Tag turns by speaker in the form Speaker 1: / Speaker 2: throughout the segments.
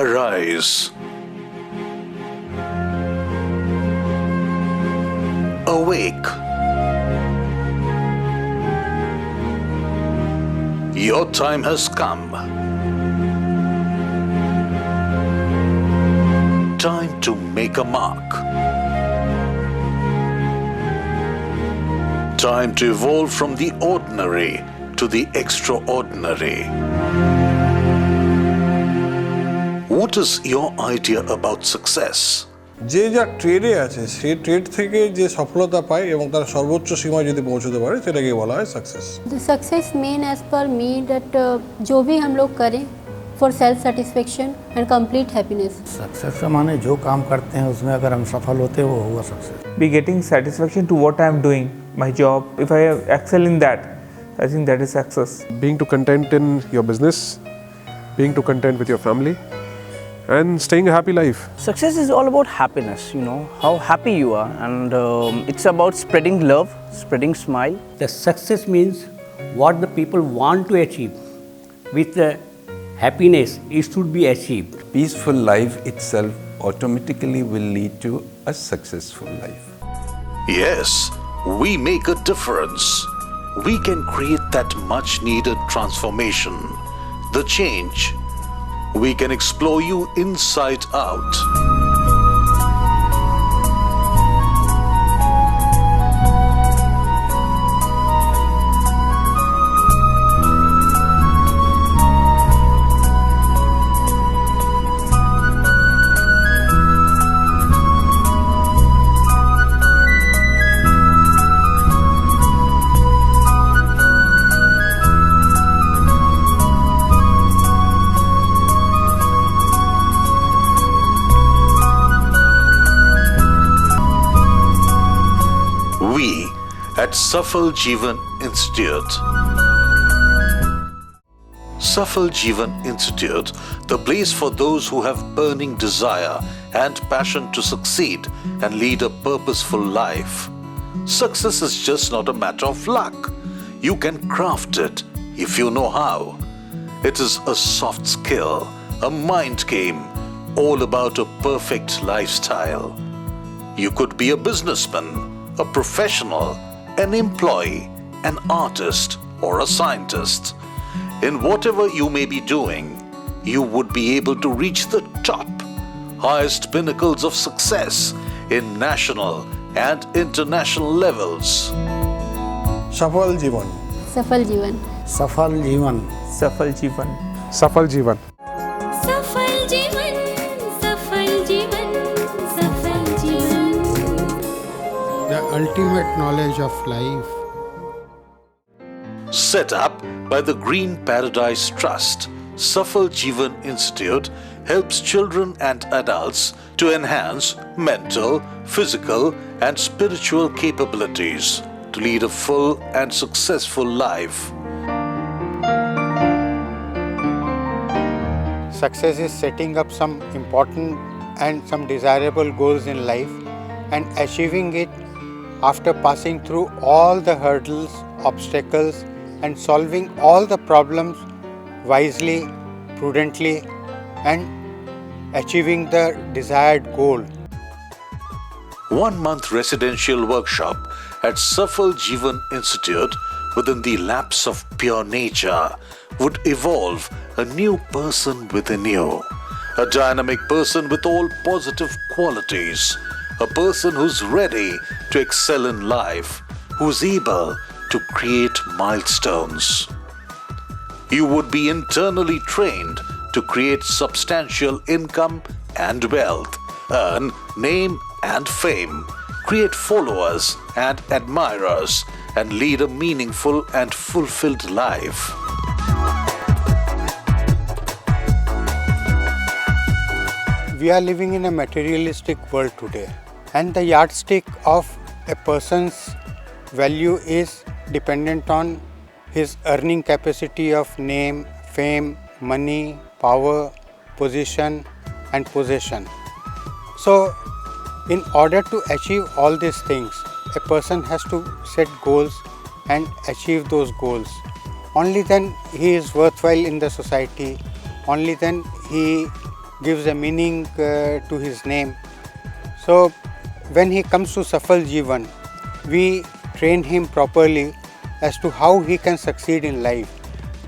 Speaker 1: Arise. Awake. Your time has come. Time to make a mark. Time to evolve from the ordinary to the extraordinary. What is your idea about success?
Speaker 2: যে যা ট্রেডে আছে সেই trade থেকে যে সফলতা পায় এবং তার সর্বোচ্চ সীমায় যদি পৌঁছতে পারে সেটাকে বলা হয় success.
Speaker 3: The success mean as per me that जो भी हम लोग करें for self satisfaction and complete happiness.
Speaker 4: Success माने जो काम करते हैं उसमें अगर हम सफल होते हैं वो होगा success.
Speaker 5: Be getting satisfaction to what I am doing, my job. If I excel in that, I think that is success.
Speaker 6: Being to content in your business, being to content with your family, and staying a happy life.
Speaker 7: Success is all about happiness, how happy you are, and it's about spreading love, spreading smile.
Speaker 8: The success means what the people want to achieve. With the happiness, it should be achieved.
Speaker 9: Peaceful life itself automatically will lead to a successful life.
Speaker 1: Yes, we make a difference. We can create that much needed transformation, the change. We can explore you inside out. We at Safal Jeevan Institute. Safal Jeevan Institute, the place for those who have burning desire and passion to succeed and lead a purposeful life. Success is just not a matter of luck. You can craft it if you know how. It is a soft skill, a mind game, all about a perfect lifestyle. You could be a businessman, a professional, an employee, an artist, or a scientist. In whatever you may be doing, you would be able to reach the top, highest pinnacles of success in national and international levels.
Speaker 2: সফল জীবন।
Speaker 3: सफल जीवन।
Speaker 4: सफल जीवन।
Speaker 5: Safal Jeevan.
Speaker 6: Safal Jeevan.
Speaker 10: सफल जीवन सफल जीवन सफल जीवन
Speaker 11: The ultimate knowledge of life.
Speaker 1: Set up by the Green Paradise Trust, Safal Jeevan Institute helps children and adults to enhance mental, physical, and spiritual capabilities to lead a full and successful life.
Speaker 11: Success is setting up some important and some desirable goals in life and achieving it after passing through all the hurdles, obstacles, and solving all the problems wisely, prudently, and achieving the desired goal.
Speaker 1: 1 month residential workshop at Safal Jeevan Institute within the lapse of pure nature would evolve a new person within you, a dynamic person with all positive qualities, a person who's ready to excel in life, who's able to create milestones. You would be internally trained to create substantial income and wealth, earn name and fame, create followers and admirers, and lead a meaningful and fulfilled life.
Speaker 11: We are living in a materialistic world today, and the yardstick of a person's value is dependent on his earning capacity of name, fame, money, power, position, and possession. So, in order to achieve all these things, a person has to set goals and achieve those goals. Only then he is worthwhile in the society, only then he gives a meaning to his name. So when he comes to Safal Jeevan, we train him properly as to how he can succeed in life,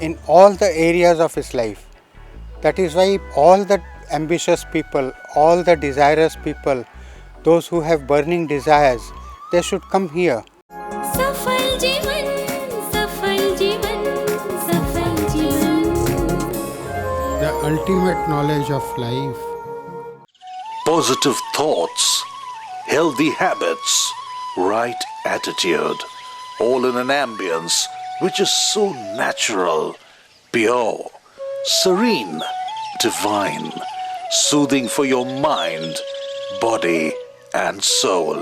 Speaker 11: in all the areas of his life. That is why all the ambitious people, all the desirous people, those who have burning desires, they should come here.
Speaker 10: सफल जीवन सफल जीवन सफल जीवन
Speaker 11: The ultimate knowledge of life.
Speaker 1: Positive thoughts, healthy habits, right attitude, all in an ambience which is so natural, pure, serene, divine, soothing for your mind, body and soul.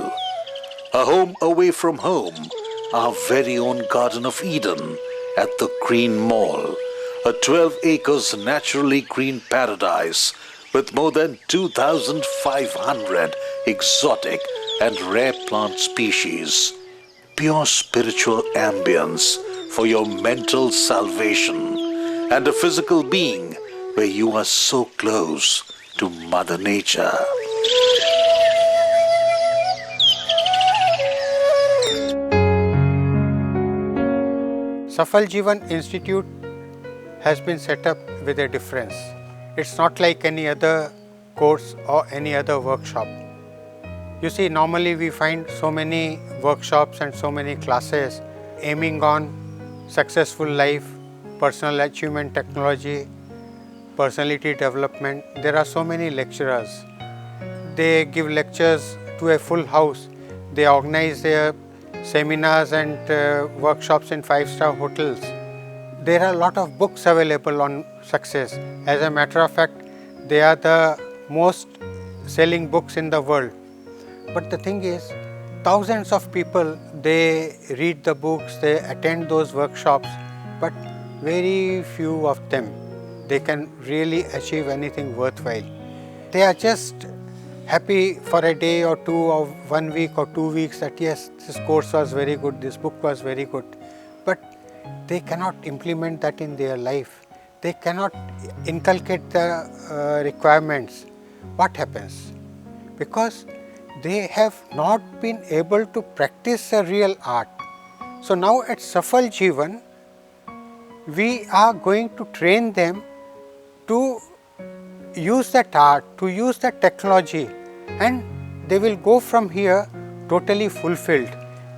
Speaker 1: A home away from home, our very own Garden of Eden at the Green Mall, a 12 acres naturally green paradise with more than 2,500 exotic and rare plant species. Pure spiritual ambience for your mental salvation, and a physical being where you are so close to Mother Nature.
Speaker 11: Safal Jeevan Institute has been set up with a difference. It's not like any other course or any other workshop. You see, normally we find so many workshops and so many classes aiming on successful life, personal achievement technology, personality development. There are so many lecturers. They give lectures to a full house. They organize their seminars and workshops in 5-star hotels. There are a lot of books available on success. As a matter of fact, they are the most selling books in the world. But the thing is, thousands of people, they read the books, they attend those workshops, but very few of them, they can really achieve anything worthwhile. They are just happy for a day or two or 1 week or 2 weeks that yes, this course was very good, this book was very good, but they cannot implement that in their life. They cannot inculcate the requirements. What happens? Because they have not been able to practice a real art. So now at Safal Jeevan, we are going to train them to use that art, to use that technology, and they will go from here totally fulfilled.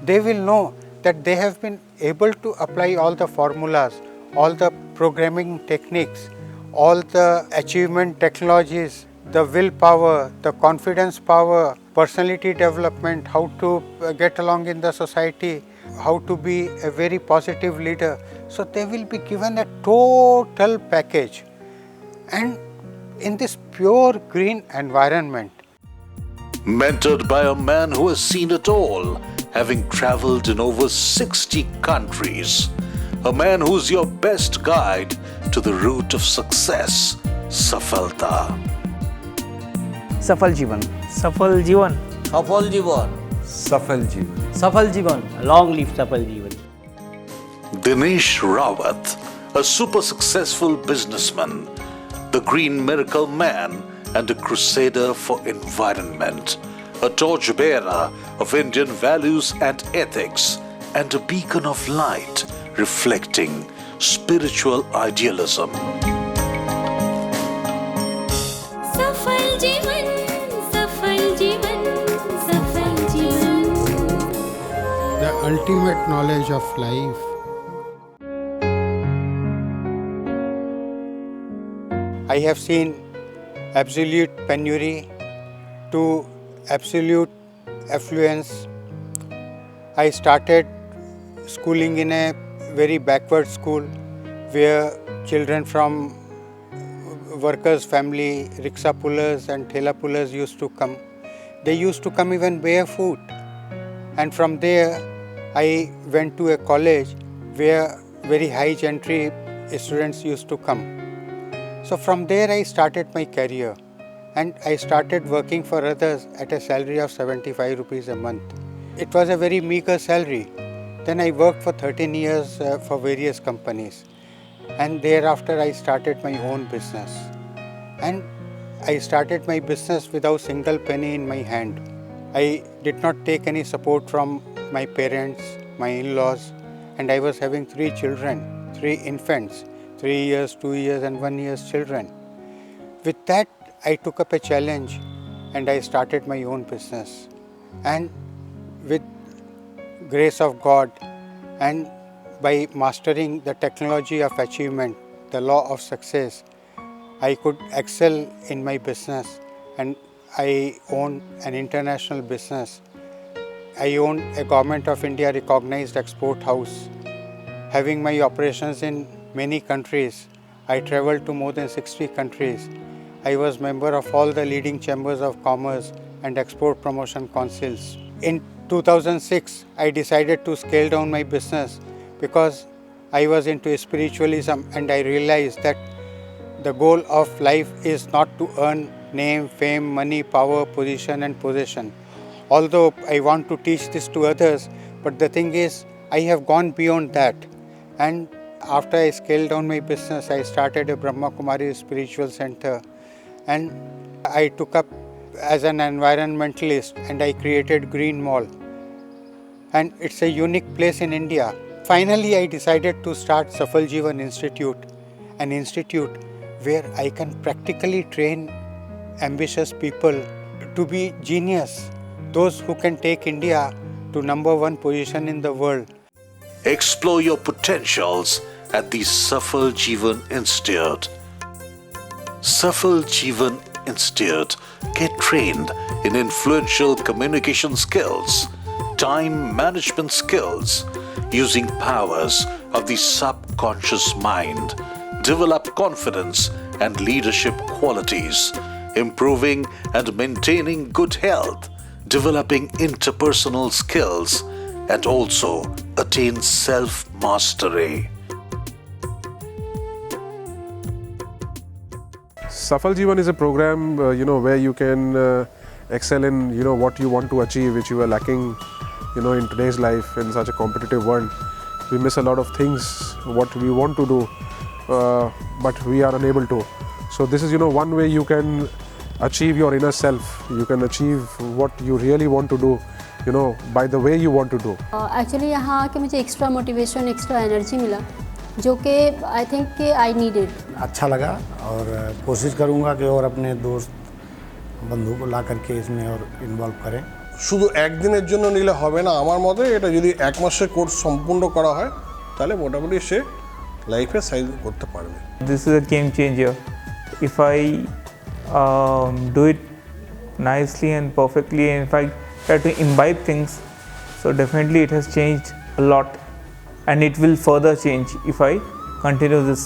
Speaker 11: They will know that they have been able to apply all the formulas, all the programming techniques, all the achievement technologies, the willpower, the confidence power, personality development, how to get along in the society, how to be a very positive leader. So they will be given a total package, and in this pure green environment.
Speaker 1: Mentored by a man who has seen it all, having traveled in over 60 countries. A man who's your best guide to the route of success, Safalta.
Speaker 7: सफल जीवन
Speaker 5: सफल जीवन
Speaker 9: Safal Jeevan.
Speaker 8: Safal Jeevan. Long live Safal Jeevan.
Speaker 1: Dinesh Rawat, a super successful businessman, the green miracle man and a crusader for environment, a torchbearer of Indian values and ethics, and a beacon of light reflecting spiritual idealism.
Speaker 10: सफल जीवन सफल जीवन सफल जीवन
Speaker 11: The ultimate knowledge of life. I have seen absolute penury to absolute affluence. I started schooling in a very backward school where children from workers' family, rickshaw pullers and thela pullers used to come. They used to come even barefoot. And from there, I went to a college where very high gentry students used to come. So from there I started my career, and I started working for others at a salary of 75 rupees a month. It was a very meager salary. Then I worked for 13 years for various companies, and thereafter I started my own business. And I started my business without single penny in my hand. I did not take any support from my parents, my in-laws, and I was having 3 children, 3 infants, 3 years, 2 years and 1 year's children. With that, I took up a challenge and I started my own business. And with grace of God and by mastering the technology of achievement, the law of success, I could excel in my business, and I own an international business. I own a Government of India recognized export house. Having my operations in many countries, I traveled to more than 60 countries. I was member of all the leading chambers of commerce and export promotion councils. In 2006, I decided to scale down my business because I was into spiritualism, and I realized that the goal of life is not to earn name, fame, money, power, position and possession. Although I want to teach this to others, but the thing is, I have gone beyond that. And after I scaled down my business, I started a Brahma Kumari Spiritual Center, and I took up as an environmentalist and I created Green Mall. And it's a unique place in India. Finally, I decided to start Safal Jeevan Institute, an institute where I can practically train ambitious people to be genius, those who can take India to #1 position in the world.
Speaker 1: Explore your potentials at the Safal Jeevan Institute. Safal Jeevan Institute. Get trained in influential communication skills, time management skills, using powers of the subconscious mind, develop confidence and leadership qualities, improving and maintaining good health, developing interpersonal skills, and also attain self-mastery.
Speaker 6: Safal Jeevan is a program, where you can excel in, what you want to achieve, which you are lacking, in today's life in such a competitive world. We miss a lot of things, what we want to do, but we are unable to. So this is, one way you can achieve your inner self. You can achieve what you really want to do, by the way you want to do.
Speaker 3: Actually यहाँ आके मुझे extra motivation, extra energy मिला, जो कि I think कि I needed.
Speaker 4: अच्छा लगा और कोशिश करूँगा कि और अपने दोस्त बंधु को ला करके इसमें और इन्वॉल्व करें।
Speaker 2: শুধু একদিনের জন্য নিলে হবে না আমার মতে, এটা যদি 1 মাসের কোর্স সম্পূর্ণ করা হয় তাহলে মোটামুটি সে লাইফে সাইজ করতে পারবে।
Speaker 5: This is a game changer. If I do it nicely and perfectly, and if I try to imbibe things, so definitely it has changed a lot, and it will further change if I continue this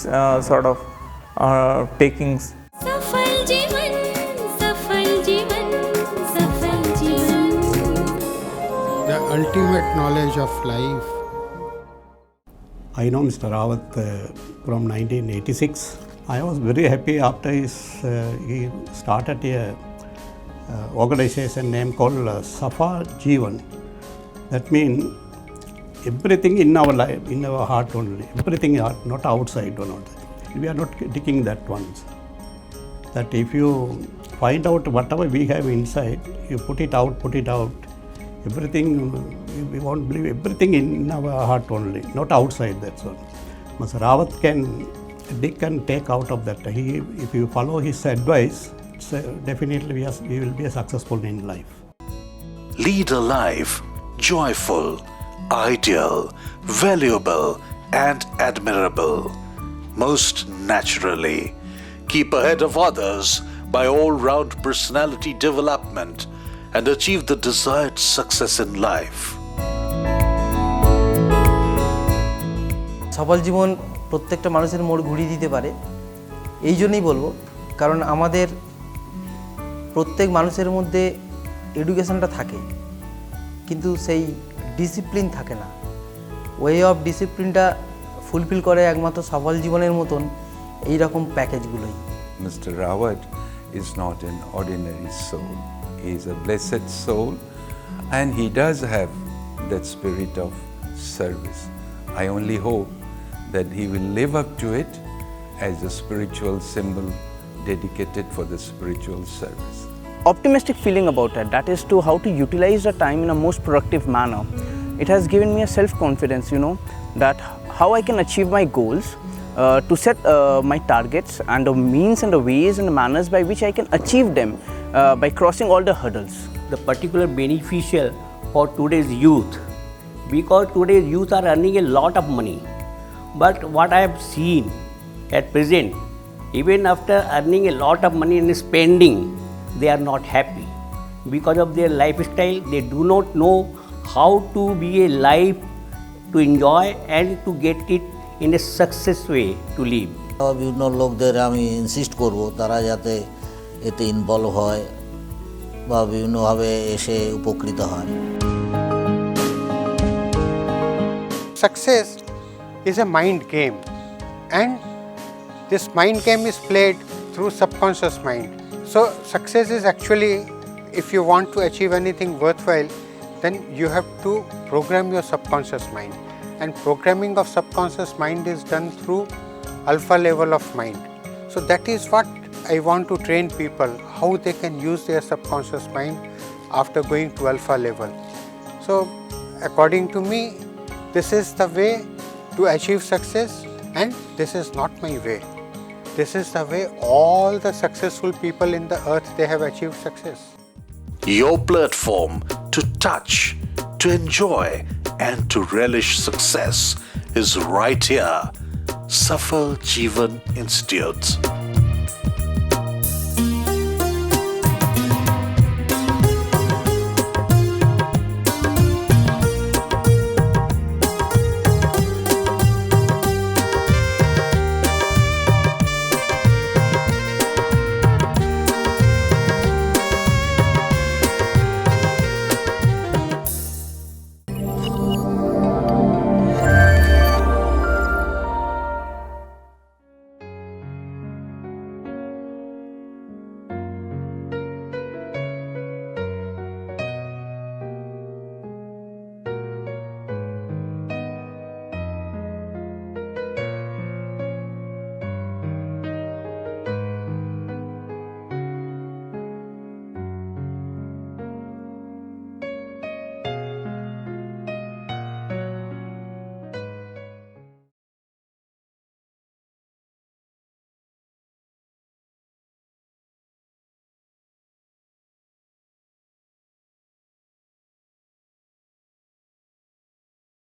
Speaker 5: sort of takings.
Speaker 10: सफल जीवन सफल जीवन सफल जीवन
Speaker 11: The ultimate knowledge of life.
Speaker 8: I know Mr. Rawat from 1986. I was very happy after he started a organization name called Safal Jeevan. That means everything in our life, in our heart only, everything not outside or not. We are not taking that once. That if you find out whatever we have inside, you put it out, everything, we won't believe everything in our heart only, not outside, that's all. Mr. Rawat can take out of that. If you follow his advice, definitely we will be successful in life.
Speaker 1: Lead a life joyful, ideal, valuable, and admirable, most naturally. Keep ahead of others by all-round personality development and achieve the desired success in life.
Speaker 12: সফল জীবন প্রত্যেকটা মানুষের মোড় ঘুরিয়ে দিতে পারে, এই জন্যই বলবো, কারণ আমাদের প্রত্যেক মানুষের মধ্যে এডুকেশনটা থাকে, কিন্তু সেই ডিসিপ্লিন থাকে না। ওয়ে অফ ডিসিপ্লিনটা ফুলফিল করে একমাত্র সফল জীবনের মতন এই রকম প্যাকেজগুলোই।
Speaker 9: Mr. Rawat is not an ordinary soul. He is a blessed soul, and he does have that spirit of service. I only hope that he will live up to it as a spiritual symbol dedicated for the spiritual service.
Speaker 7: Optimistic feeling about it, that is to how to utilize the time in a most productive manner. It has given me a self-confidence, that how I can achieve my goals, to set my targets and the means and the ways and the manners by which I can achieve them by crossing all the hurdles.
Speaker 13: The particular beneficial for today's youth, because today's youth are earning a lot of money. But what I have seen at present, even after earning a lot of money and spending, they are not happy. Because of their lifestyle, they do not know how to be a life to enjoy and to get it in a success way to live.
Speaker 14: বিভিন্ন লোকদের আমি insist করব তারা যাতে এতে involve হয় বা বিভিন্নভাবে এসে উপকৃত হয়।
Speaker 11: Success is a mind game, and this mind game is played through subconscious mind. So success is actually, if you want to achieve anything worthwhile, then you have to program your subconscious mind, and programming of subconscious mind is done through alpha level of mind. So that is what I want to train people, how they can use their subconscious mind after going to alpha level. So according to me, this is the way to achieve success, and this is not my way. This is the way all the successful people in the earth, they have achieved success.
Speaker 1: Your platform to touch, to enjoy, and to relish success is right here. Safal Jeevan Institute.